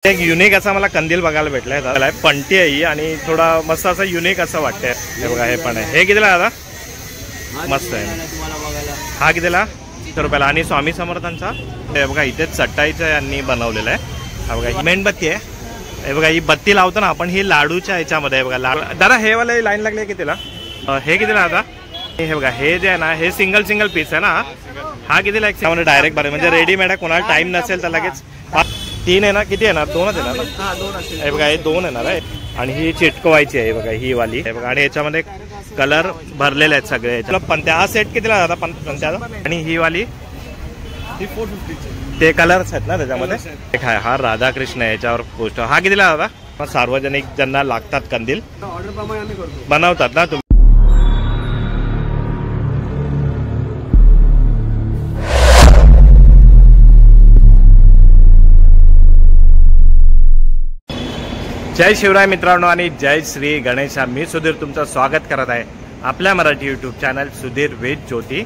एक युनिक असा मला कंदील बघायला भेटलाय दादा. पंटी आहे ही आणि थोडा मस्त असं युनिक असं वाटतंय. हे बघा हे पण आहे. हे कितीला दादा? मस्त आहे. हा कितीला? 100 रुपयाला. आणि स्वामी समर्थांचा हे बघा इथे चटाईचं यांनी बनवलेलं आहे. हा बघा ही मेणबत्ती आहे. हे बघा ही बत्ती लावतो ना आपण, ही लाडूच्या ह्याच्यामध्ये आहे बघा. दादा हे वाले लाईन लागली कितीला? हे कितीला दादा? हे बघा हे जे आहे ना हे सिंगल पीस आहे ना. हा कितीला? एक डायरेक्ट बरं म्हणजे रेडीमेड आहे. कोणाला टाइम नसेल तर लगेच 3 आहे ना. किती येणार? 2च येणार ना. हे बघा हे 2 येणार आहे. आणि ही चिटकवायची आहे बघा ही वाली. हे बघा आणि याच्यामध्ये कलर भरलेले आहेत सगळे. पंत्या हा सेट कितीला दादा? पंत्याचा. आणि ही वाली 450 ते कलर्स आहेत ना त्याच्यामध्ये. हा राधाकृष्ण याच्यावर पोस्टर. हा कितीला दादा? सार्वजनिक ज्यांना लागतात कंदील बनवतात ना तुम्ही. जय शिवराय मित्रांनो आणि जय श्री गणेशा. मी सुधीर तुमचं स्वागत करत आहे आपल्या मराठी यूट्यूब चॅनल सुधीर वेद ज्योती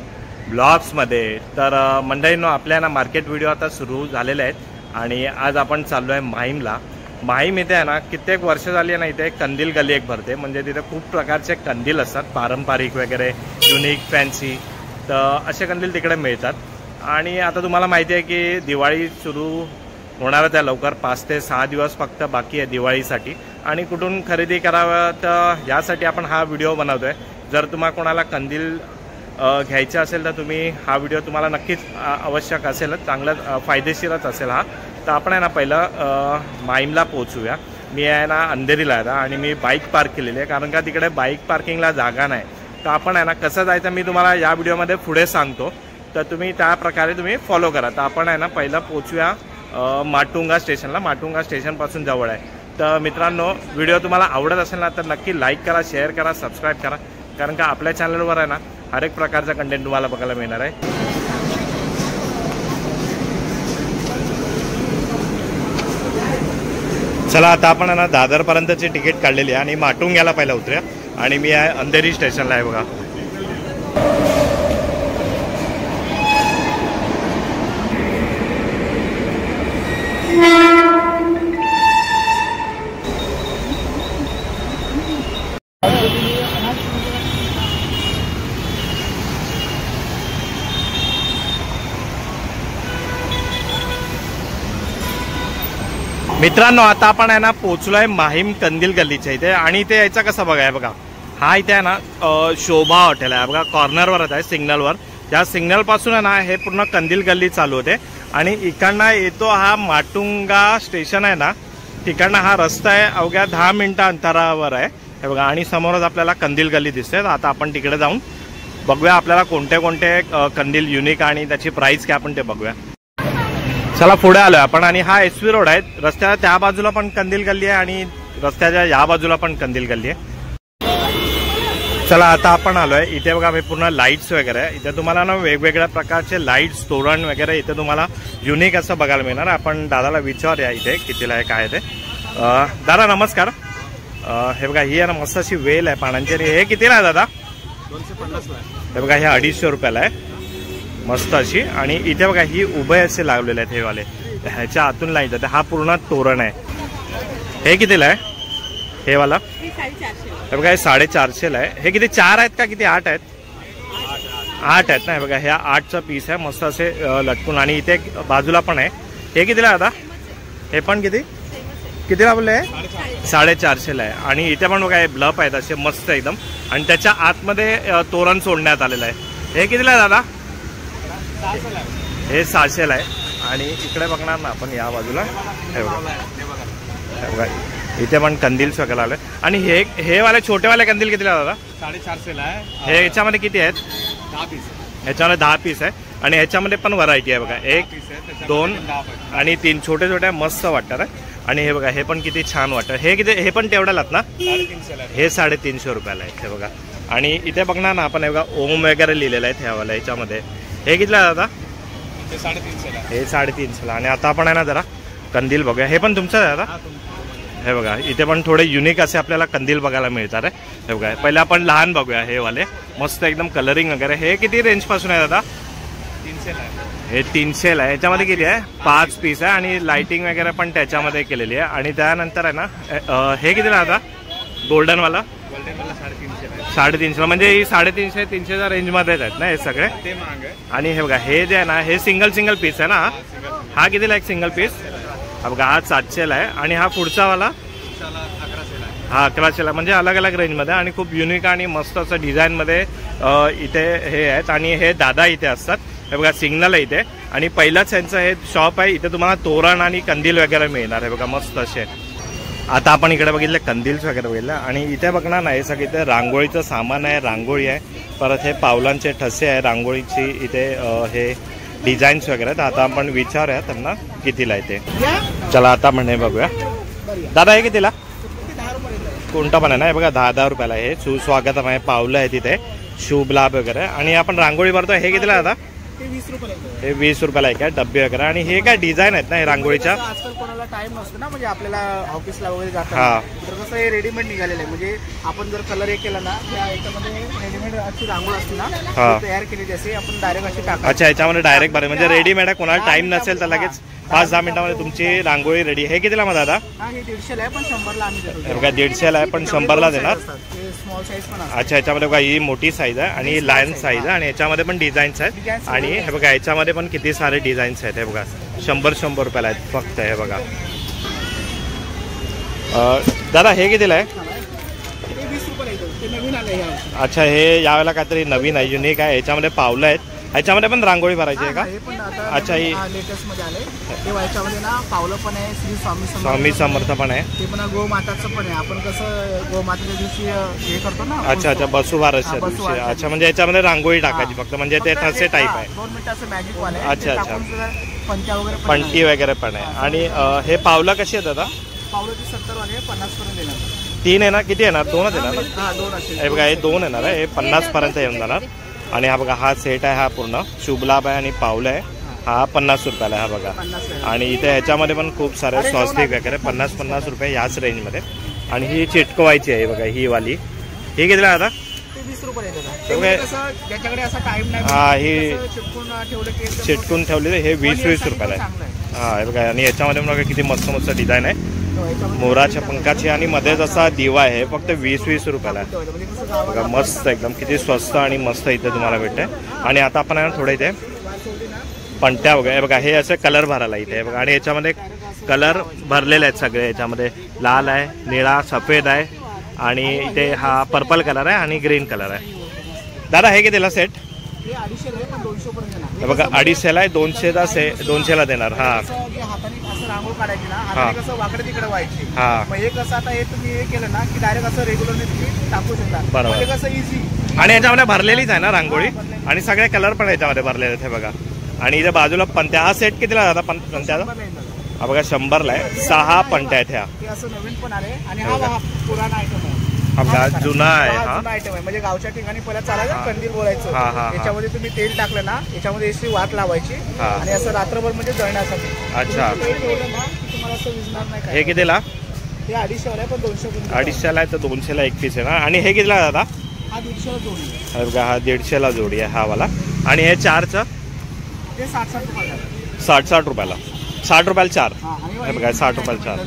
ब्लॉग्समध्ये. तर मंडळींनो आपल्या ना मार्केट व्हिडिओ आता सुरू झालेले आहेत आणि आज आपण चाललो आहे माहीमला. माहीम इथे आहे ना कित्येक वर्ष झाली आहे ना इथे कंदील गल्ली एक भरते. म्हणजे तिथे खूप प्रकारचे कंदील असतात, पारंपरिक वगैरे, युनिक, फॅन्सी. तर असे कंदील तिकडे मिळतात. आणि आता तुम्हाला माहिती आहे की दिवाळी सुरू होणार त्या लवकर. 5 ते 6 दिवस फक्त बाकी आहे दिवाळीसाठी. आणि कुठून खरेदी करावं तर यासाठी आपण हा व्हिडिओ बनवतोय. जर तुम्हाला कोणाला कंदील घ्यायचं असेल तर तुम्ही हा व्हिडिओ तुम्हाला नक्कीच आवश्यक असेलच, चांगलं फायदेशीरच असेल हा. तर आपण आहे ना पहिलं माहीमला पोहोचूया. मी आहे ना अंधेरीला आहे आणि मी बाईक पार्क केलेली आहे कारण का तिकडे बाईक पार्किंगला जागा नाही. तर आपण आहे ना कसं जायचं मी तुम्हाला या व्हिडिओमध्ये पुढे सांगतो. तर तुम्ही त्या प्रकारे तुम्ही फॉलो करा. तर आपण आहे ना पहिलं पोहोचूया माटुंगा स्टेशनला. माटुंगा स्टेशनपासून जवळ आहे. तर मित्रांनो व्हिडिओ तुम्हाला आवडत असेल ना तर नक्की लाईक करा, शेअर करा, सबस्क्राईब करा. कारण का आपल्या चॅनलवर आहे ना हर एक प्रकारचा कंटेंट तुम्हाला बघायला मिळणार आहे. चला आता आपण आहे ना दादरपर्यंतची तिकीट काढलेली आहे आणि माटुंग्याला पहिला उतरूया. आणि मी आहे अंधेरी स्टेशनला आहे बघा. मित्रांनो आता आपण आहे ना पोचलोय माहीम कंदील गल्लीच्या इथे. आणि इथे यायचा कसं बघाय बघा. हा इथे आहे ना शोभा हॉटेल आहे बघा, कॉर्नरवरच आहे सिग्नलवर. त्या सिग्नल पासून आहे ना हे पूर्ण कंदील गल्ली चालू होते. आणि इकडनं येतो हा माटुंगा स्टेशन आहे ना, तिकडनं हा रस्ता आहे अवघ्या 10 मिनिटं अंतरावर आहे हे बघा. आणि समोरच आपल्याला कंदील गल्ली दिसते. आता आपण तिकडे जाऊन बघूया आपल्याला कोणते कोणते कंदील युनिक आणि त्याची प्राइस काय आपण ते बघूया. चला पुढे आलोय आपण. आणि हा SV रोड आहे. रस्त्याच्या त्या बाजूला पण कंदील गल्ली आहे आणि रस्त्याच्या या बाजूला पण कंदील गल्ली आहे. चला आता आपण आलोय इथे बघा. हे पूर्ण लाईट्स वगैरे आहे. इथे तुम्हाला ना वेगवेगळ्या प्रकारचे लाईट्स, तोरण वगैरे इथे तुम्हाला युनिक असं बघायला मिळणार. आपण दादाला विचारूया इथे कितीला आहे काय ते. दादा नमस्कार. हे बघा ही आहे ना मस्त अशी वेल आहे पानांची. हे कितीला आहे दादा? 250 ला. हे बघा हे 250 रुपयाला आहे मस्त अशी. आणि इथे बघा ही उभे असे लावलेले आहेत हे वाले. ह्याच्या आतून लाईट जाते. हा पूर्ण तोरण आहे. हे कितीला आहे हे वाला? हे बघा हे 450 आहे. हे किती 4 आहेत का किती 8 आहेत? 8 आहेत ना. हे बघा ह्या 8चा पीस आहे मस्त असे लटकून. आणि इथे बाजूला पण आहे. हे कितीला आहे आता? हे पण कितीला बोलले? 450 आहे. आणि इथे पण बघा हे ब्लफ आहेत असे मस्त एकदम. आणि त्याच्या आतमध्ये तोरण सोडण्यात आलेलं आहे. हे कितीला आहे दादा? हे 600 आहे. आणि इकडे बघणार ना आपण या बाजूला हे बघा इथे पण कंदील वगैरे आले. आणि हे वाले छोटेवाले कंदील कितीला दादा? 450 आहे. हे ह्याच्यामध्ये किती आहेत? 10 पीस. ह्याच्यामध्ये 10 पीस आहे. आणि ह्याच्यामध्ये पण व्हरायटी आहे बघा. 1, 2 आणि 3 छोटे छोटे मस्त वाटतात आहे. आणि हे बघा हे पण किती छान वाटतं. हे किती? हे पण तेवढ्यालात ना? 350. हे 350 रुपयाला आहे हे बघा. आणि इथे बघणार ना आपण हे बघा ओम वगैरे लिहिलेलं आहे ह्यावाला ह्याच्यामध्ये. हे कितीला दादा? 350. हे 350. आणि आता आपण आहे ना जरा कंदील बघूया. हे पण तुमचं आहे दादा? हे बघा इथे पण थोडे युनिक असे आपल्याला कंदील बघायला मिळतात. हे बघा पहिले आपण लहान बघूया हे वाले मस्त एकदम कलरिंग वगैरे. हे किती रेंज पासून आहे दादा? 300 आहे. हे 300 आहे. याच्यामध्ये किती आहे? 5 पीस आहे आणि लाइटिंग वगैरे पण त्याच्यामध्ये केलेली आहे. आणि त्यानंतर आहे ना हे कितीला आता गोल्डनवाला? गोल्डनवाला 350 आहे. 350 म्हणजे ही 350 300च्या रेंजमध्येच आहेत ना हे सगळे? ते महाग आहे. आणि हे बघा हे जे आहे ना हे सिंगल पीस आहे ना. हा कितीला एक सिंगल पीस? हा बघा हा 700ला आहे. आणि हा पुढचा वाला 1100 आहे. हा 1100ला. म्हणजे अलग अलग रेंजमध्ये आणि खूप युनिक आणि मस्त असं डिझाईनमध्ये इथे हे आहेत. आणि हे दादा इथे असतात. हे बघा सिग्नल आहे इथे. आणि पहिलाच यांचं हे शॉप आहे. इथे तुम्हाला तोरण आणि कंदील वगैरे मिळणार आहे बघा मस्त असे. आता आपण इकडे बघितलं कंदील्स वगैरे बघितलं. आणि इथे बघणार ना हे सगळं इथे रांगोळीचं सामान आहे. रांगोळी आहे. परत हे पावलांचे ठसे आहे रांगोळीची. इथे हे डिझाईन्स वगैरे आहेत. आता आपण विचारूया त्यांना कितीला आहे ते. चला आता म्हणे बघूया. दादा हे कितीला? कोणता पण आहे ना हे बघा 10 रुपयाला. हे सुस्वागतम आहे. पावलं आहे तिथे शुभ लाभ वगैरे. आणि आपण रांगोळी भरतो हे कितीला दादा? हे 20 रुपयाला आहे. काय डब्बे वगैरे. आणि हे काय डिझाईन आहेत ना हे रांगोळीच्या? आजकाल कोणाला टाइम नसतो ना म्हणजे आपल्याला ऑफिसला वगैरे जातात तर कसं हे रेडीमेड निघालेलं आहे. म्हणजे आपण जर कलर हे केला ना त्या याच्यामध्ये रेडीमेड अशी रांगोळी असते ना तयार केलेली असते. आपण डायरेक्ट अशी टाका. अच्छा याच्यामध्ये डायरेक्ट भरे म्हणजे रेडीमेड आहे. कोणाला टाइम नसेल तर लगेच 5-10 मिनिटांमध्ये तुमची रांगोळी रेडी. हे कितीला मग दादा? हे 150ला आहे पण 100ला आम्ही देतो. बघा 150ला आहे पण 100ला देणार. स्मॉल साईज पण असते. अच्छा याच्यामध्ये बघा ही मोठी साईज आहे आणि लायन साईज आहे. आणि याच्यामध्ये पण डिझाईन्स आहेत. आणि हे बघा याच्यामध्ये पण किती सारे डिझाईन्स आहेत. हे बघा 100 रुपयाला आहेत फक्त. हे बघा दादा हे कितीला आहे? 20 रुपयाला येतो. ते नवीन आलं आहे. अच्छा हे यावेळेला काहीतरी नवीन आहे युनिक आहे. याच्यामध्ये पावलं आहेत. ह्याच्यामध्ये पण रांगोळी भरायची आहे का? अच्छा ही लेटेस्ट मध्ये आले. तेव्हा याच्यामध्ये ना पावलं पण आहे. श्री स्वामी समर्थ पण आहे. ते पण गोमाताचं पण आहे. आपण कसं गोमातेच्या दिवशी हे करतो ना. अच्छा बसुबारसच्या दिवशी. अच्छा म्हणजे याच्यामध्ये रांगोळी टाकायची फक्त म्हणजे ते ठसे टाईप आहे. 2 मिनिटाचं मॅजिक वाले. अच्छा पंत्या वगैरे पंटी वगैरे पण आहे. आणि हे पावलं कशी आहेत दादा? पावलं ती 70 वाले 50 पर्यंत येणार. 3 येणार? किती येणार? 2च येणार ना? हा 2 असेल. हे बघा हे 2 येणार आहे. हे 50 पर्यंत येऊन जाणार. आणि हा बघा हा सेट आहे. हा पूर्ण शुभ लाभ आहे आणि पावलं आहे. हा 50 रुपयाला आहे. हा बघा. आणि इथे ह्याच्यामध्ये पण खूप सारे स्वस्तिक वगैरे 50 रुपये याच रेंजमध्ये. आणि ही चिटकवायची आहे बघा ही वाली. ही कितीला आता? 20 रुपये. ज्याच्याकडे असा टाइम नाही हा ही चिटकून ठेवलेली हे 20 रुपयाला आहे. हा हे बघा. आणि याच्यामध्ये बघा किती मस्त मस्त डिझाईन आहे. मोराच्या पंखाची आणि मध्येच असा दिवा आहे. फक्त 20 रुपयाला आहे. बघा मस्त एकदम किती स्वस्त आणि मस्त इथे तुम्हाला भेटते. आणि आता आपण आहे ना थोडे इथे पंट्या वगैरे बघा हे असे कलर भरायला इथे बघा. आणि याच्यामध्ये कलर भरलेले आहेत सगळे. याच्यामध्ये लाल आहे, निळा, सफेद आहे आणि इथे हा पर्पल कलर आहे आणि ग्रीन कलर आहे. दादा हे कितीला सेट? बघा 250ला आहे. 200ला देणार. हा रांगोळ काढायची ना हाताने कसं वाकडे तिकडे व्हायची. मग हे कसं आता हे तुम्ही हे केलं ना की डायरेक्ट असं रेग्युलरली तुम्ही टाकू शकता. म्हणजे कसं इझी. आणि याच्यामध्ये भरलेलीच आहे ना रांगोळी. आणि सगळे कलर पण याच्यामध्ये भरलेले आहेत. हे बघा. आणि इथे बाजूला पंत्या. हा सेट कितीला जाता पंत्याचा? हा बघा 100ला आहे. 6 पंट्या आहेत ह्या. ते असं नवीन पण आले. आणि हा पुराणा आयटम आहे. हा जुना आहे. हा आयटम आहे. म्हणजे गावच्या ठिकाणी पहिला चालायचं कंदील बोलायचं. याच्यामध्ये तुम्ही तेल टाकलं ना याच्यामध्ये अशी वात लावायची आणि असं रात्रभर म्हणजे जळण्यासाठी. अच्छा तुम्हाला असं विजणार नाही. हे कितीला? हे 250 वाला आहे पण 250ला आहे तर 200ला एक पीस आहे ना. आणि हे कितीला दादा? हा 150ला जोडी आहे बघा. हा 150ला जोडी आहे हा वाला. आणि हे 4चं ते 60 रुपयाला. 60 रुपयाला. 60 रुपयाला 4. हे बघा 60 रुपयाला 4.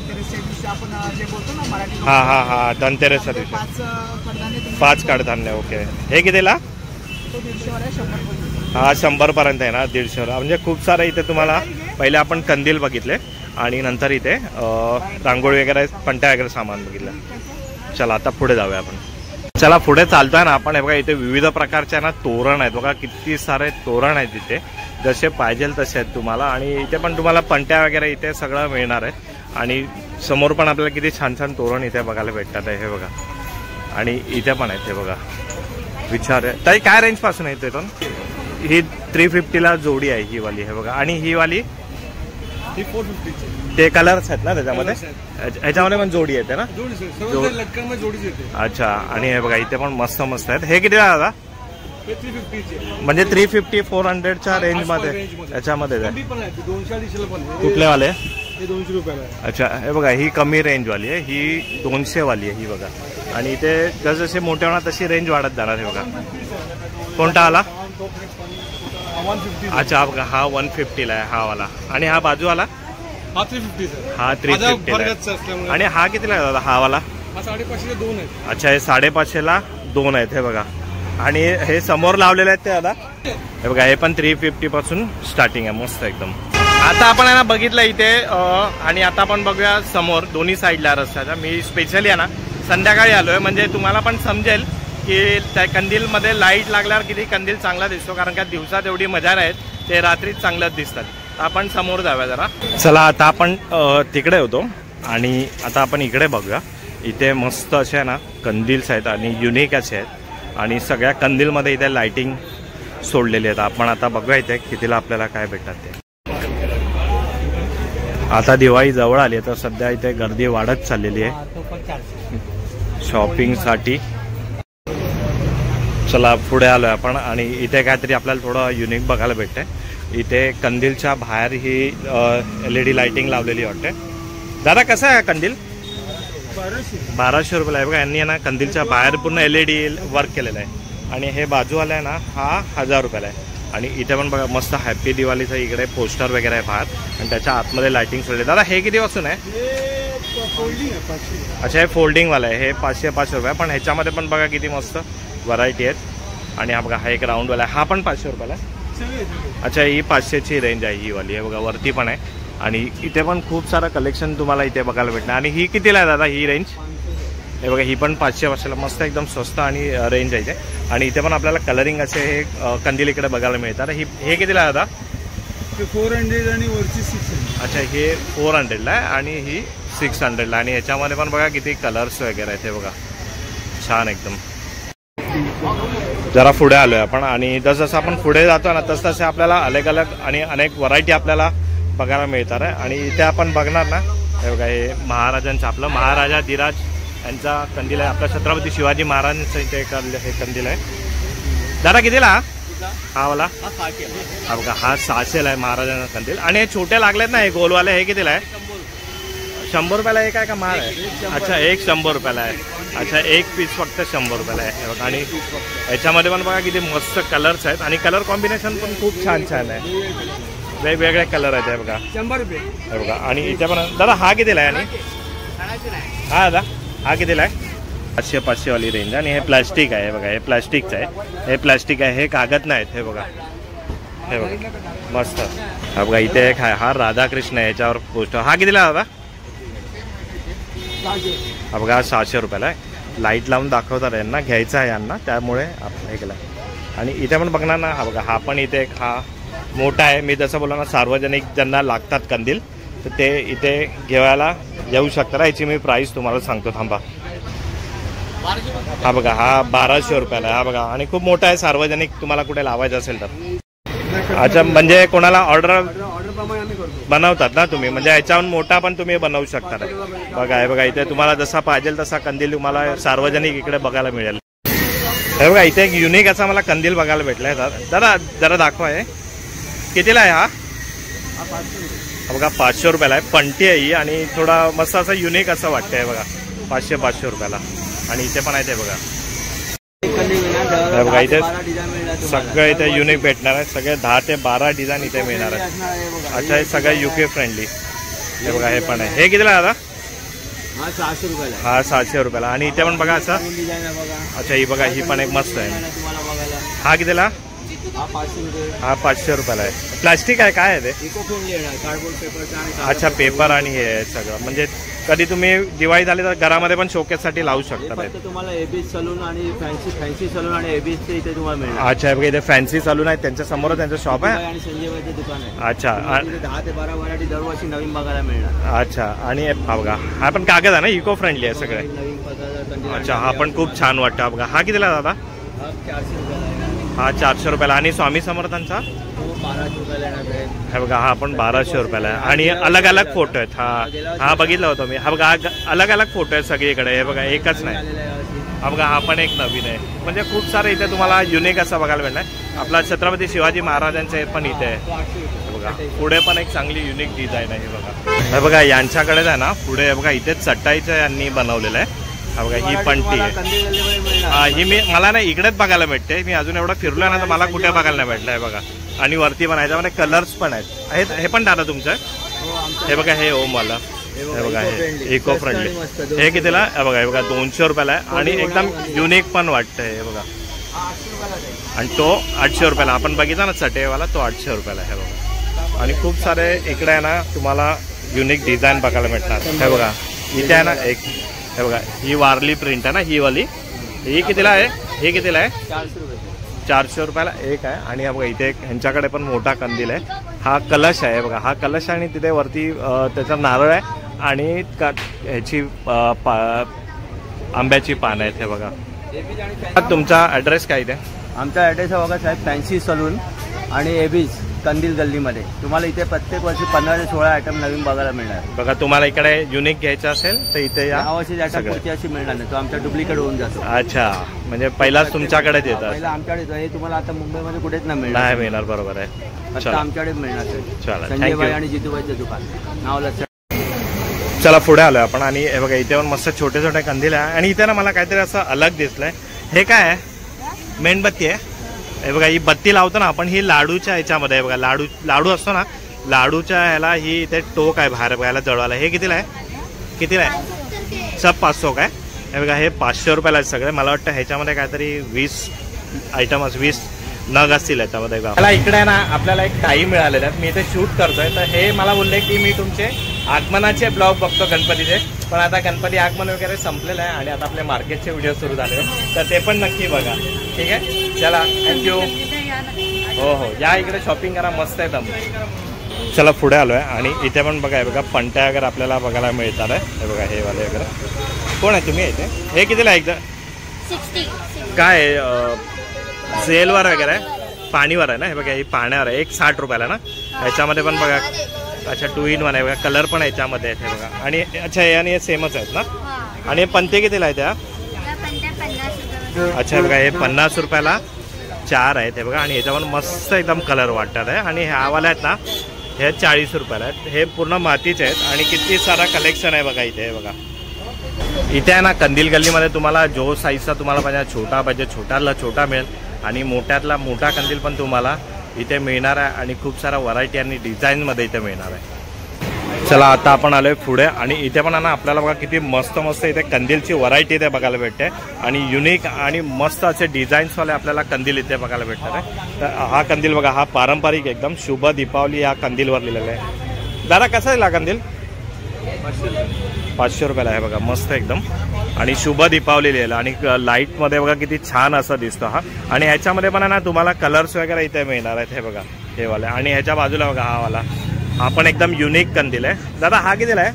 आपण जे बोलतो ना मराठी. हा धनतेरसच्या दिवशी 5 कडधान्य. ओके. हे कितीला? तो 150 वाला 100. हा 100 पर्यंत आहे ना. 150. म्हणजे खूप सारं इथे तुम्हाला पहिले आपण कंदील बघितले आणि नंतर इथे रांगोळी वगैरे पंट्या वगैरे सामान बघितलं. चला आता पुढे जाऊया आपण. चला पुढे चालतोय ना आपण. हे बघा इथे विविध प्रकारचे ना तोरण आहेत बघा. किती सारे तोरण आहेत इथे. जसे पाहिजे तसे आहेत तुम्हाला. आणि इथे पण तुम्हाला पंट्या वगैरे इथे सगळं मिळणार आहे. आणि समोर पण आपल्याला किती छान छान तोरण इथे बघायला भेटतात आहे. हे बघा. आणि इथे पण आहेत. हे बघा विचार आहे ताई काय रेंज पासून आहे इथून? ही 350ला जोडी आहे ही वाली. हे बघा. आणि ही वाली 450. ते कलर्स आहेत ना त्याच्यामध्ये? ह्याच्यामध्ये पण जोडी येते ना? अच्छा. आणि हे बघा इथे पण मस्त मस्त आहेत. हे किती दादा? म्हणजे 350 400च्या रेंजमध्ये याच्यामध्ये कुठले वाले? 200 रुपयाला. अच्छा. हे बघा ही कमी रेंज वाली आहे. ही 200 वाली आहे ही बघा. आणि इथे जसजसे मोठे होणार तशी रेंज वाढत जाणार. हे बघा. कोणता आला? 150. अच्छा बघा हा 150ला आहे हा वाला. आणि हा बाजूवाला हा 350 सर. हा 350 आहे. आणि हा कितीला आहे दादा हा वाला? हा 550 2 आहेत. अच्छा हे 550ला 2 आहेत हे बघा. आणि हे समोर लावलेले आहेत ते दादा हे बघा हे पण 350 पासून स्टार्टिंग आहे. मस्त एकदम. आता आपण आहे ना बघितलं इथे आणि आता आपण बघूया समोर दोन्ही साईडला रस्त्याच्या. मी स्पेशली आहे ना संध्याकाळी आलोय म्हणजे तुम्हाला पण समजेल की त्या कंदीलमध्ये लाईट लागल्यावर किती कंदील चांगला दिसतो. कारण का दिवसात एवढी मजा नाहीत ते रात्रीच चांगलंच दिसतात. आपण समोर जाऊया जरा. चला आता आपण तिकडे होतो आणि आता आपण इकडे बघूया. इथे मस्त असे आहे ना कंदील्स आहेत आणि युनिक असे आहेत आणि सगळ्या कंदीलमध्ये इथे लाइटिंग सोडलेली आहेत. आपण आता बघूया इथे कितीला आपल्याला काय भेटतात ते. आता दिवाळी जवळ आली तर सध्या इथे गर्दी वाढत चाललेली आहे शॉपिंगसाठी. चला पुढे आलोय आपण आणि इथे काहीतरी आपल्याला थोडं युनिक बघायला भेटतंय. इथे कंदीलच्या बाहेर ही LED लाइटिंग लावलेली वाटते. दादा कसं आहे कंदील? 1200 रुपयाला आहे बघा. यांनी ना कंदीलच्या बाहेर पूर्ण LED वर्क केलेलं आहे. आणि हे बाजूवाला आहे ना हा 1000 रुपयाला आहे. आणि इथे पण बघा मस्त हॅपी दिवाळीचं इकडे पोस्टर वगैरे आहे बाहेर आणि त्याच्या आतमध्ये लाइटिंग सोडली. दादा हे किती वाजून आहे? अच्छा हे फोल्डिंगवाला आहे. हे 500 रुपये. पण ह्याच्यामध्ये पण बघा किती मस्त व्हरायटी आहेत. आणि हा बघा हा एक राऊंडवाला आहे. हा पण 500 रुपयाला आहे. अच्छा ही 500ची रेंज आहे ही वाली. आहे बघा वरती पण आहे. आणि इथे पण खूप सारं कलेक्शन तुम्हाला इथे बघायला भेटणार. आणि ही कितीला आहे दादा ही रेंज? हे बघा ही पण 500 मस्त एकदम स्वस्त आणि रेंज आहे. आणि इथे पण आपल्याला कलरिंग असे हे कंदील इकडे बघायला मिळतात. हे कितीला आहे दादा? 400 आणि वरची 600. अच्छा हे 400ला आहे आणि ही 600ला. आणि ह्याच्यामध्ये पण बघा किती कलर्स वगैरे आहेत. हे बघा छान एकदम. जरा पुढे आलोय आपण आणि जसं आपण पुढे जातो ना तस तसे आपल्याला अलग अलग आणि अनेक व्हरायटी आपल्याला बघायला मिळतात आहे. आणि इथे आपण बघणार ना हे बघा हे महाराजांचं आपलं महाराजा धीराज यांचा कंदील आहे. आपला छत्रपती शिवाजी महाराजांचं इथे हे कंदील आहे. दादा कितीला हा वाला? हा बघा हा 600ला आहे महाराजांचा कंदील. आणि हे छोटे लागलेत ना हे गोलवाले हे कितीला आहे? 100 रुपयाला एक आहे का महाग आहे? अच्छा एक 100 रुपयाला आहे. अच्छा एक पीस फक्त 100 रुपयाला आहे बघा. आणि याच्यामध्ये पण बघा किती मस्त कलर्स आहेत आणि कलर कॉम्बिनेशन पण खूप छान छान आहे. वेगवेगळे कलर आहेत हे बघा 100 रुपये हे बघा. आणि इथे पण दादा हा कितीला आहे? आणि हा दादा हा कितीला आहे? 500 वाली रेंज. आणि हे प्लास्टिक आहे बघा. हे प्लास्टिकचं आहे. हे प्लास्टिक आहे. हे कागद नाहीत. हे बघा हे बघा मस्त. हा बघा इथे एक आहे हा राधाकृष्ण आहे याच्यावर पोस्टर. हा कितीला दादा? हा बघा 600 रुपयाला आहे. लाईट लावून दाखवतात यांना घ्यायचं आहे यांना त्यामुळे आपण हे केलं. आणि इथे पण बघणार ना हा बघा हा पण इथे एक हा मोठा आहे. मी जसं बोललो ना सार्वजनिक ज्यांना लागतात कंदील तर ते इथे घेवायला येऊ शकतात. याची मी प्राईस तुम्हाला सांगतो थांबा. हा बघा हा 1200 रुपयाला आहे. हा बघा आणि खूप मोठा आहे. सार्वजनिक तुम्हाला कुठे लावायचं असेल तर. अच्छा म्हणजे कोणाला ऑर्डर बनवतात ना तुम्ही म्हणजे याच्याहून मोठा पण तुम्ही बनवू शकता. बघा हे बघा इथे तुम्हाला जसा पाहिजे तसा कंदील तुम्हाला सार्वजनिक इकडे बघायला मिळेल. हे बघा इथे एक युनिक असा मला कंदील बघायला भेटलाय. दादा जरा दाखवा. आहे कितीला आहे हा? बघा 500 रुपयाला आहे. पंटी आहे ही आणि थोडा मस्त असं युनिक असं वाटतंय बघा. 500 रुपयाला. आणि इथे पण आहे ते बघा. बघा इथे सगळं इथे युनिक भेटणार आहे. सगळे 10 ते 12 डिझाईन इथे मिळणार आहे. अच्छा हे सगळं UK फ्रेंडली. हे बघा हे पण आहे. हे कितीला दादा? हा 600 रुपयाला. आणि इथे पण बघा असं. अच्छा ही बघा ही पण एक मस्त आहे. हा कितीला? हा 500 रुपयाला आहे. प्लास्टिक आहे काय आहे ते? अच्छा पेपर आणि हे आहे सगळं. म्हणजे कधी तुम्ही दिवाळी झाली तर घरामध्ये पण शोकेससाठी लावू शकता. तुम्हाला एबीस सलून आणि फॅन्सी सलून आणि एबीस इथे तुम्हाला मिळणार. अच्छा बघा इथे फॅन्सी सलून आहे. त्यांच्या समोर त्यांचं शॉप आहे आणि संजयबाईचं दुकान आहे. अच्छा 10 ते 12 व्हरायटी दरवर्षी नवीन बघायला मिळणार. अच्छा आणि हा बघा हा पण कागद आहे ना इको फ्रेंडली आहे सगळे. नवीन पदार्थ. अच्छा हा पण खूप छान वाटतं बघा. हा कितीला दादा? 400 रुपयाला. हा 400 रुपयाला. आणि स्वामी समर्थांचा? 1200 रुपयाला हे बघा हा पण 1200 रुपयाला आहे. आणि अलग अलग फोटो आहेत. हा बघितला होता मी. हा बघा अलग अलग फोटो आहेत सगळीकडे. हे बघा एकच नाही. हा बघा हा पण एक नवीन आहे. म्हणजे खूप सारे इथे तुम्हाला युनिक असं बघायला मिळणार. आपला छत्रपती शिवाजी महाराजांचे पण इथे आहे बघा. पुढे पण एक चांगली युनिक डिझाईन आहे. हे बघा हे बघा यांच्याकडे आहे ना पुढे बघा इथे चटाईचं यांनी बनवलेलं आहे. हा बघा ही पंटी आहे. हा ही मला ना इकडेच बघायला भेटते. मी अजून एवढं फिरलोय ना तर मला कुठे बघायला नाही भेटलं आहे बघा. आणि वरती पण आहे, त्यामध्ये कलर्स पण आहेत. हे पण दादा तुमचं हे बघा, हे ओमवाला हे बघा, हे इको फ्रेंडली. हे कितीला? हे बघा, हे बघा 200 रुपयाला आहे आणि एकदम युनिक पण वाटतंय. हे बघा, आणि तो 800 रुपयाला. आपण बघितला ना चटेवाला, तो 800 रुपयाला आहे. हे बघा, आणि खूप सारे इकडे आहे ना तुम्हाला युनिक डिझाईन बघायला भेटणार. हे बघा, इथे आहे ना एक, हे बघा, ही वारली प्रिंट आहे ना, ही वाली. ही कितीला आहे? हे कितीला आहे? 400 रुपयाला एक आहे. आणि हा बघा, इथे एक ह्यांच्याकडे पण मोठा कंदील आहे. हा कलश आहे बघा, हा कलश आहे आणि तिथे वरती त्याचा नारळ आहे आणि ह्याची आंब्याची पानं आहेत. हे बघा. तुमचा ॲड्रेस काय इथे? आमचा ॲड्रेस आहे बघा साहेब, फॅन्सी सलून आणि एबीज कंदील गल्लीमध्ये. तुम्हाला इथे प्रत्येक वर्षी 15 ते 16 आयटम नवीन बघायला मिळणार. बघा, तुम्हाला इकडे युनिक घ्यायचं असेल तर इथे या. यावर्षी आयटम पुढच्या वर्षी मिळणार नाही, तो आमचा डुप्लिकेट होऊन जातो. अच्छा, म्हणजे पहिलाच तुमच्याकडेच येतात? पहिला आमच्याकडे येतो. हे तुम्हाला आता मुंबईमध्ये कुठेच नाही मिळणार. नाही मिळणार, बरोबर आहे. फक्त आमच्याकडेच मिळणार चला, संजयबाई आणि जितूबाईचं दुकान, नाव लक्षात. चला पुढे आलोय आपण. आणि हे बघा, इथे पण मस्त छोटे छोटे कंदील आहे. आणि इथे ना मला काहीतरी असं अलग दिसलंय. हे काय आहे? मेणबत्ती आहे. हे बघा, ही बत्ती लावतो ना आपण, ही लाडूच्या ह्याच्यामध्ये आहे बघा. लाडू असतो ना, लाडूच्या ह्याला ही इथे टोक आहे बाहेर बघायला जळवायला. हे कितीला आहे? कितीला आहे? सब 500 काय? हे बघा, हे 500 रुपयाला आहे सगळे. मला वाटतं ह्याच्यामध्ये काहीतरी 20 आयटम 20 नग असतील याच्यामध्ये. मला इकडे ना आपल्याला एक टाईम मिळालेला आहे, मी इथे शूट करतोय. तर हे मला बोलले की मी तुमचे आगमनाचे ब्लॉग बघतो गणपतीचे, पण आता गणपती आगमन वगैरे संपलेलं आहे आणि आता आपले मार्केटचे व्हिडिओ सुरू झाले, तर ते पण नक्की बघा. ठीक आहे, चला, थँक्यू. हो हो, या इकडे शॉपिंग करा, मस्त आहे दम. चला पुढे आलोय आणि इथे पण बघा, हे बघा पंट्या वगैरे आपल्याला बघायला मिळतात आहे. हे बघा, हे वाले वगैरे. कोण आहे तुम्ही इथे? हे कितीला आहे? एकदा 60. काय सेलवर वगैरे आहे? पाणीवर आहे ना? हे बघा, ही पाण्यावर आहे. एक 60 रुपयाला ना? ह्याच्यामध्ये पण बघा, अच्छा 2 in 1 आहे बघा. कलर पण ह्याच्यामध्ये आहेत. हे बघा, आणि अच्छा हे आणि हे सेमच आहेत ना? आणि हे पंते कितीला आहे त्या? अच्छा, बघा, हे 50 रुपयाला 4 आहेत. हे बघा, आणि ह्याच्यावर मस्त एकदम कलर वाटतात आहे. आणि ह्यावाल्या आहेत ना, हे 40 रुपयाला आहेत. हे पूर्ण मातीचे आहेत आणि किती सारा कलेक्शन आहे बघा इथे. हे बघा, इथे आहे ना कंदील गल्लीमध्ये तुम्हाला जो साईजचा तुम्हाला पाहिजे, छोटा पाहिजे छोट्याला छोटा मिळेल आणि मोठ्यातला मोठा कंदील पण तुम्हाला इथे मिळणार आहे. आणि खूप सारा व्हरायटी आणि डिझाईनमध्ये इथे मिळणार आहे. चला, आता आपण आलोय पुढे आणि इथे पण ना आपल्याला बघा किती मस्त मस्त इथे कंदीलची व्हरायटी इथे बघायला भेटते आणि युनिक आणि मस्त असे डिझाईन्सवाले आपल्याला कंदील इथे बघायला भेटतात आहे. तर हा कंदील बघा, हा पारंपरिक एकदम शुभ दीपावली या कंदीलवर लिहिलेला आहे. दादा कसा आहे हा कंदील? 500 रुपयाला आहे बघा, मस्त एकदम. आणि शुभ दीपावली लिहिलं आणि लाईटमध्ये बघा किती छान असा दिसतो हा. आणि ह्याच्यामध्ये पण ना तुम्हाला कलर्स वगैरे इथे मिळणार आहेत. हे बघा, हे वाला. आणि ह्याच्या बाजूला बघा हा वाला, हा पण एकदम युनिक कंदील आहे. दादा हा कितीला आहे?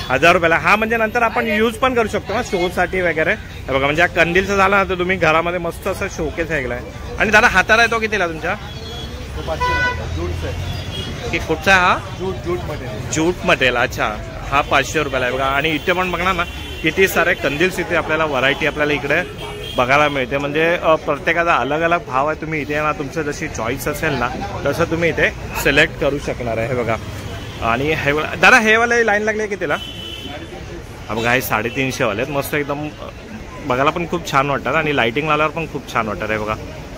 1000 रुपयाला. हा म्हणजे नंतर आपण यूज पण करू शकतो ना शोसाठी वगैरे. हे बघा, म्हणजे हा कंदीलचं झालं ना तर तुम्ही घरामध्ये मस्त असं शोकेस आहे. आणि दादा हाताला येतो कितीला तुमच्या? की कुठचा हा? Jute material. अच्छा, हा 500 रुपयाला आहे बघा. आणि इथे पण बघणार ना किती सारे कंदील्स इथे आपल्याला व्हरायटी आपल्याला इकडे बघायला मिळते. म्हणजे प्रत्येकाचा अलग अलग भाव आहे. तुम्ही इथे ना तुमचं जशी चॉईस असेल ना तसं तुम्ही इथे सिलेक्ट करू शकणार आहे. हे बघा, आणि हे दादा हे वाले लाईन लागले कितीला? हा बघा, हे 350 वाले आहेत. मस्त एकदम बघायला पण खूप छान वाटतात आणि लाईटिंग लावल्यावर पण खूप छान वाटतात. हे बघा,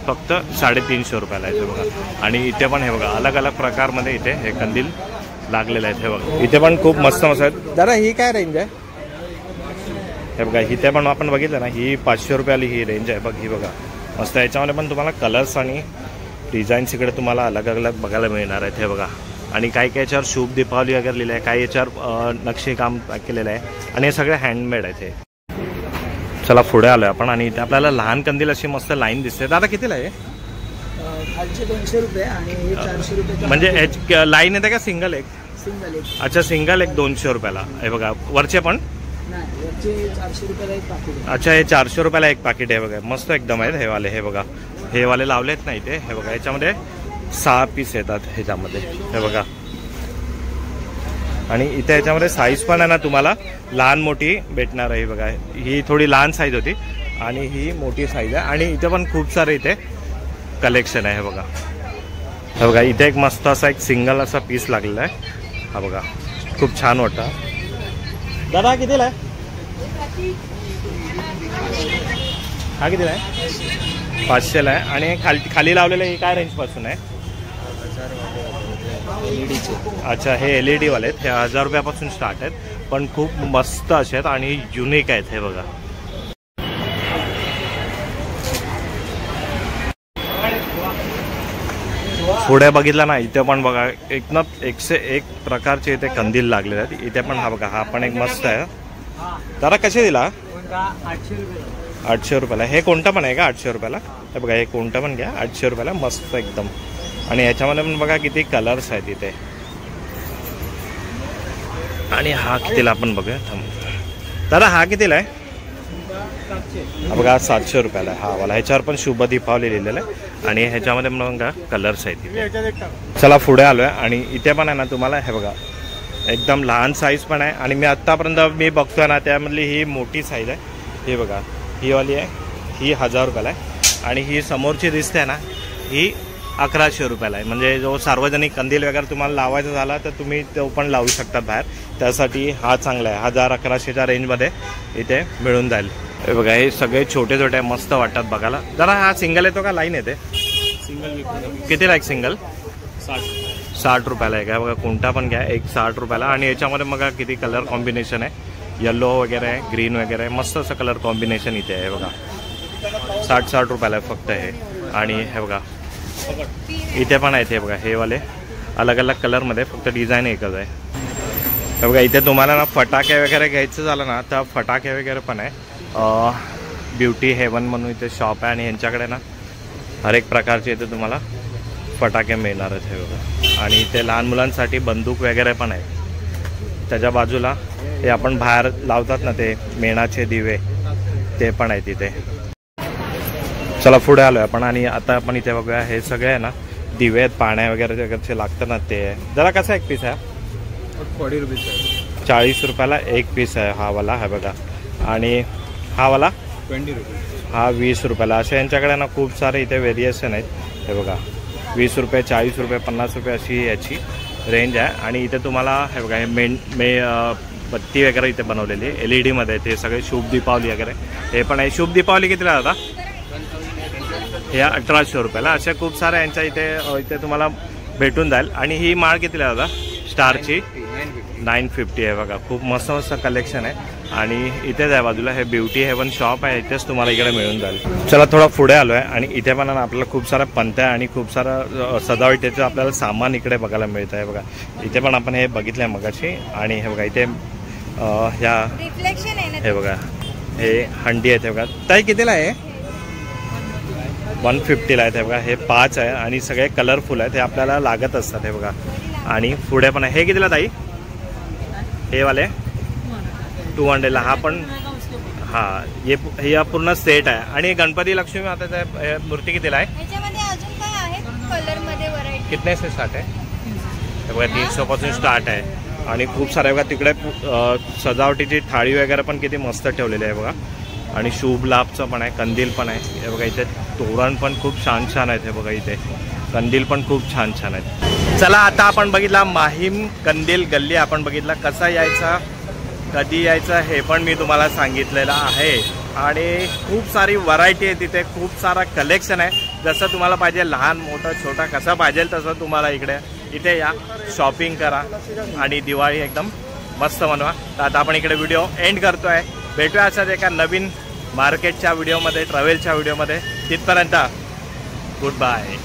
फक्त 350 रुपयाला आहे. हे बघा, आणि इथे पण हे बघा अलग अलग प्रकारमध्ये इथे हे कंदील लागलेले आहेत. हे बघा, इथे पण खूप मस्त मस्त आहेत. दादा ही काय रेंज आहे? हे बघा, इथे पण आपण बघितलं ना, ही 500 रुपयाली ही रेंज आहे बघ. ही बघा, मस्त. याच्यामध्ये पण तुम्हाला कलर्स आणि डिझाईन्स इकडे तुम्हाला अलग अलग बघायला मिळणार आहेत. हे बघा, आणि काही काही याच्यावर शुभ दीपावली वगैरे लिहिलं आहे, काही याच्यावर नक्षीकाम केलेलं आहे आणि हे सगळे हँडमेड आहेत. हे चला पुढे आलोय आपण आणि इथे आपल्याला लहान कंदील अशी मस्त लाईन दिसते. दादा कितीला आहे? खालचे 200 रुपये आणि 400 रुपये. म्हणजे लाईन येते का सिंगल एक? सिंगल एक. अच्छा, सिंगल एक 200 रुपयाला. हे बघा, वरचे पण 400 रुपयाला एक पाकिट. अच्छा, हे 400 रुपयाला एक पाकिट आहे बघा, मस्त एकदम आहेत हे वाले. हे बघा, हे वाले लावलेत ना इथे. हे बघा, याच्यामध्ये 6 पीस येतात ह्याच्यामध्ये. हे बघा, आणि इथे याच्यामध्ये साईज पण आहे ना तुम्हाला लहान मोठी भेटणार आहे. बघा, ही थोडी लहान साईज होती आणि ही मोठी साईज आहे. आणि इथे पण खूप सारे इथे कलेक्शन आहे. हे बघा, हे बघा, इथे एक मस्त असा एक सिंगल असा पीस लागलेला आहे. हा बघा, खूप छान वाटतं. दादा कितीला आहे? हा कितीला आहे? 500ला आहे. आणि खाली लावलेलं हे काय रेंजपासून आहे? अच्छा, हे LED वाले आहेत. हे 1000 रुपयापासून स्टार्ट आहेत, पण खूप मस्त असे आहेत आणि युनिक आहेत. हे बघा, पुढे बघितला ना, इथे पण बघा एकदम 101 प्रकारचे इथे कंदील लागलेले आहेत. इथे पण हा बघा, हा पण एक मस्त आहे. दादा कसे दिला? 800 रुपयाला. हे कोणतं पण आहे का 800 रुपयाला? हे बघा, हे कोणतं पण घ्या 800 रुपयाला, मस्त एकदम. आणि ह्याच्यामध्ये पण बघा किती कलर्स आहेत इथे. आणि हा कितीला आपण बघूया, दादा हा कितीला आहे? हा बघा 700 रुपयाला हा वाला. ह्याच्यावर पण शुभ दीपावली लिहिलेलं आहे आणि ह्याच्यामध्ये बघा कलर्स आहेत इथे. चला पुढे आलोय आणि इथे पण आहे ना तुम्हाला हे बघा एकदम लहान साईज पण आहे. आणि मी आत्तापर्यंत मी बघतोय ना त्यामधली ही मोठी साईज आहे. ही बघा, ही वाली आहे, ही 1000 रुपयाला आहे. आणि ही समोरची दिसते आहे ना, ही 1100 रुपयाला आहे. म्हणजे जो सार्वजनिक कंदील वगैरे तुम्हाला लावायचा झाला तर तुम्ही तो पण लावू शकता बाहेर. त्यासाठी हा चांगला आहे. 1000-1100च्या रेंजमध्ये इथे मिळून जाईल. हे बघा, हे सगळे छोटे छोटे मस्त वाटतात बघायला. जरा हा सिंगल येतो का लाईन येते? सिंगल कितीला एक सिंगल? 60 रुपयाला आहे का बघा. कोणता पण घ्या, एक 60 रुपयाला. आणि याच्यामध्ये बघा किती कलर कॉम्बिनेशन आहे, येलो वगैरे आहे, ग्रीन वगैरे आहे, मस्त असं कलर कॉम्बिनेशन इथे आहे बघा. 60 रुपयाला आहे फक्त हे. आणि हे बघा इथे पण आहेत, हे बघा हे वाले अलग अलग कलरमध्ये, फक्त डिझाईन एकच आहे. हे बघा इथे तुम्हाला ना फटाके वगैरे घ्यायचं झालं ना तर फटाके वगैरे पण आहे. ब्युटी हेवन म्हणून इथे शॉप आहे आणि यांच्याकडे ना हर एक प्रकारचे इथे तुम्हाला फटाके मिळणार आहेत. हे बघा, आणि इथे लहान मुलांसाठी बंदूक वगैरे पण आहे. त्याच्या बाजूला हे आपण बाहेर लावतात ना ते मेणाचे दिवे, ते पण आहे तिथे. चला पुढे आलोय आपण आणि आता आपण इथे बघूया हे सगळे आहे ना दिवे आहेत, पाण्या वगैरे लागतात ना ते. जरा कसा एक पीस आहे? 40 रुपये. 40 रुपयाला एक पीस आहे हा वाला. हा बघा, आणि हा वाला 20 रुपये. हा 20 रुपयाला. असे यांच्याकडे ना खूप सारे इथे व्हेरिएशन आहेत. हे बघा 20 रुपये, 40 रुपये, 50 रुपये अशी याची रेंज आहे. आणि इथे तुम्हाला हे बघा हे बत्ती वगैरे इथे बनवलेली आहे LED मध्ये. ते सगळे शुभ दीपावली वगैरे हे पण आहे. शुभ दीपावली कितीला दादा? हे 1800 रुपयाला. अशा खूप साऱ्या यांच्या इथे तुम्हाला भेटून जाईल. आणि ही माळ कितीला दादा? स्टारची 950 आहे बघा. खूप मस्त मस्त कलेक्शन आहे. आणि इथेच आहे बाजूला हे ब्युटी हेवन शॉप आहे, इथेच तुम्हाला इकडे मिळून जाईल. चला थोडा पुढे आलो आहे आणि इथे पण आपल्याला खूप साऱ्या पंत्या आणि खूप सारं सजावटीचं आपल्याला सामान इकडे बघायला मिळतं आहे बघा. इथे पण आपण हे बघितलं आहे मगाशी. आणि हे बघा इथे ह्या हे बघा हे हंडी आहेत. हे बघा ताई कितीला आहे? 150ला आहेत. हे बघा हे 5 आहे आणि सगळे कलरफुल आहेत, हे आपल्याला लागत असतात. हे बघा, आणि पुढे पण आहे. हे कितीला ताई? हे वाले 200ला. हा पण हा हे पूर्ण सेट आहे. आणि गणपती लक्ष्मी माता मूर्ती कितीला आहे? कितने से स्टार्ट आहे? हे बघा 300 पासून स्टार्ट आहे. आणि खूप सारे बघा तिकडे सजावटीची थाळी वगैरे पण किती मस्त ठेवलेली आहे बघा. आणि शुभ लाभचं पण आहे, कंदील पण आहे. हे बघा इथे तोरण पण खूप छान छान आहेत. हे बघा इथे कंदील पण खूप छान छान आहेत. चला आता आपण बघितला माहीम कंदील गल्ली. आपण बघितला कसा यायचा, कधी यायचं हे पण मी तुम्हाला सांगितलेलं आहे. आणि खूप सारी व्हरायटी आहे तिथे, खूप सारा कलेक्शन आहे. जसं तुम्हाला पाहिजे, लहान मोठं छोटा कसं पाहिजे तसं तुम्हाला इथे या, शॉपिंग करा आणि दिवाळी एकदम मस्त बनवा. तर आता आपण इकडे व्हिडिओ एंड करतोय. भेटूया अशाच एका नवीन मार्केटच्या व्हिडिओमध्ये, ट्रॅव्हलच्या व्हिडिओमध्ये. तिथपर्यंत गुड बाय.